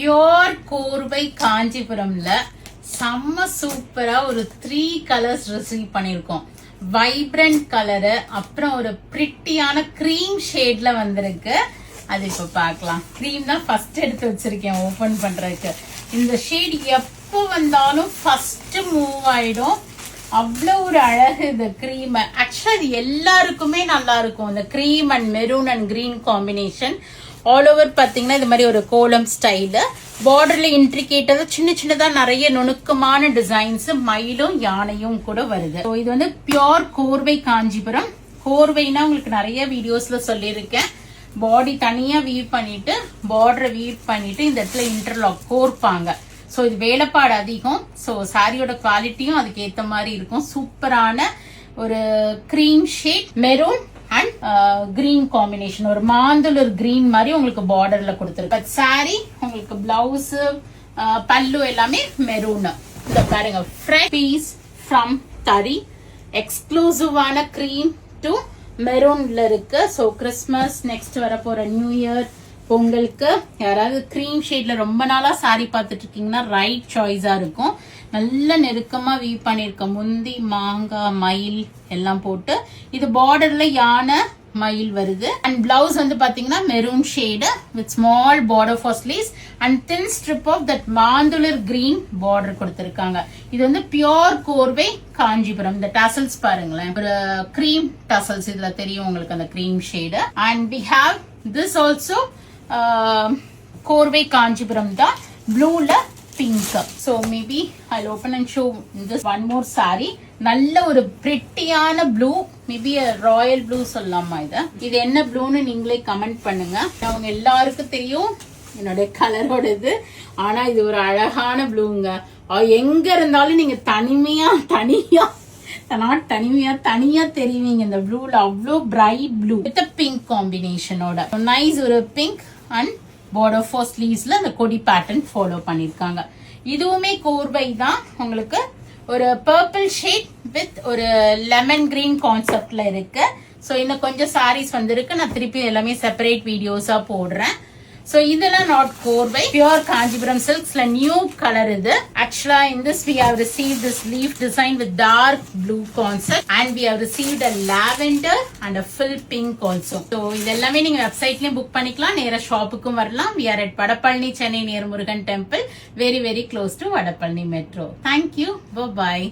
Pure கோர்வை காஞ்சிபுரம்ல செம்ம சூப்பரா ஒரு 3 கலர்ஸ் ரிசீவ் பண்ணிருக்கோம். வைப்ரண்ட் கலரு, அப்புறம் ஒரு பிரிட்டியான கிரீம் ஷேட்ல வந்திருக்கு. அது இப்ப பாக்கலாம். கிரீம் தான் ஃபர்ஸ்ட் எடுத்து வச்சிருக்கேன் ஓபன் பண்றதுக்கு. இந்த ஷேட் எப்போ வந்தாலும் ஃபர்ஸ்ட் மூவ் ஆயிடும். அவ்வளோ ஒரு அழகு இந்த கிரீம். ஆக்சுவலா இது எல்லாருக்குமே நல்லா இருக்கும். இந்த cream and maroon and green combination all over பாத்தீங்கன்னா இது மாதிரி ஒரு கோலம் ஸ்டைலு. பார்டர்ல இன்ட்ரிகேட்டா சின்ன சின்னதா நிறைய நுணுக்கமான டிசைன்ஸ், மயிலும் யானையும் கூட வருது. இது வந்து பியோர் கோர்வை காஞ்சிபுரம். கோர்வைனா உங்களுக்கு நிறைய வீடியோஸ்ல சொல்லியிருக்கேன். பாடி தனியா வீவ் பண்ணிட்டு பார்டரை வீவ் பண்ணிட்டு இந்த இடத்துல இன்டர்லாக் கோர்ப்பாங்க. ஸோ இது வேலைப்பாடு அதிகம். ஸோ சாரியோட குவாலிட்டியும் அதுக்கு ஏத்த மாதிரி இருக்கும். சூப்பரான ஒரு cream shade, maroon and green combination. ஒரு மாந்துளர் கிரீன் மாதிரி உங்களுக்கு பார்டர்ல கொடுத்துருக்கு. சாரி உங்களுக்கு பிளவுஸ் பல்லு எல்லாமே மெரூன். இந்த பாருங்க, ஃப்ரெஷ் பீஸ் ஃப்ரம் தரி, எக்ஸ்க்ளூசிவான கிரீம் டு மெரூன்ல இருக்கு. ஸோ கிறிஸ்மஸ், நெக்ஸ்ட் வர போற நியூ இயர், பொங்கலுக்கு யாராவது கிரீம் ஷேட்ல ரொம்ப நாளா சாரி பார்த்துட்டு இருக்கீங்கன்னா ரைட் சாய்ஸா இருக்கும். நல்ல நெருக்கமா வீவ் பண்ணிருக்க. முந்தி மாங்காய் மயில் எல்லாம் போட்டு இது பார்டர்ல யானை மயில் வருது. அண்ட் பிளவுஸ் வந்து பாத்தீங்கன்னா maroon shade with small border for sleeves and thin strip of that மாந்துளர் கிரீன் பார்டர் கொடுத்திருக்காங்க. இது வந்து பியோர் கோர்வை காஞ்சிபுரம். இந்த டசல்ஸ் பாருங்களேன், ஒரு கிரீம் டசல்ஸ் இதுல தெரியும் உங்களுக்கு அந்த cream shade. And we have this also கோர்வை காஞ்சிபுரம் தான், ப்ளூல pink. So maybe I open and show this one more sari. நல்ல ஒரு பிரிட்டியான ப்ளூ, மேபி ராயல் ப்ளூ சொல்லலாமா? இது என்ன ப்ளூன்னு நீங்களே கமெண்ட் பண்ணுங்க. அவங்க எல்லாருக்கும் தெரியும் என்னுடைய கலரோட இது. ஆனா இது ஒரு அழகான ப்ளூங்க. எங்க இருந்தாலும் நீங்க தனிமையா தெரிவிங்க இந்த ப்ளூல. அவ்வளோ பிரைட் ப்ளூ வித் பிங்க் காம்பினேஷனோட நைஸ் ஒரு பிங்க் அண்ட் பார்டர் ஃபார் ஸ்லீவ்ஸ்ல அந்த கொடி பேட்டர்ன் ஃபாலோ பண்ணிருக்காங்க. இதுவுமே கோர்வை தான். உங்களுக்கு ஒரு பர்பிள் ஷேட் வித் ஒரு லெமன் கிரீன் கான்செப்ட்ல இருக்கு. ஸோ இன்னும் கொஞ்சம் சாரீஸ் வந்திருக்கு. நான் திருப்பி எல்லாமே செப்பரேட் வீடியோஸா போடுறேன். So இதெல்லாம் not கோர்வை, pure காஞ்சிபுரம் silksல நியூ கலர் இது. Actually in this we have received this leaf design with dark blue concept and we have received a lavender and a full pink also. So இதெல்லாமே நீங்க வெப்சைட்லயும் book பண்ணிக்கலாம், நேரா ஷாப்புக்கும் வரலாம். We are at Vadapalani, Chennai near Murugan temple, very close to Vadapalani metro. Thank you. Bye bye.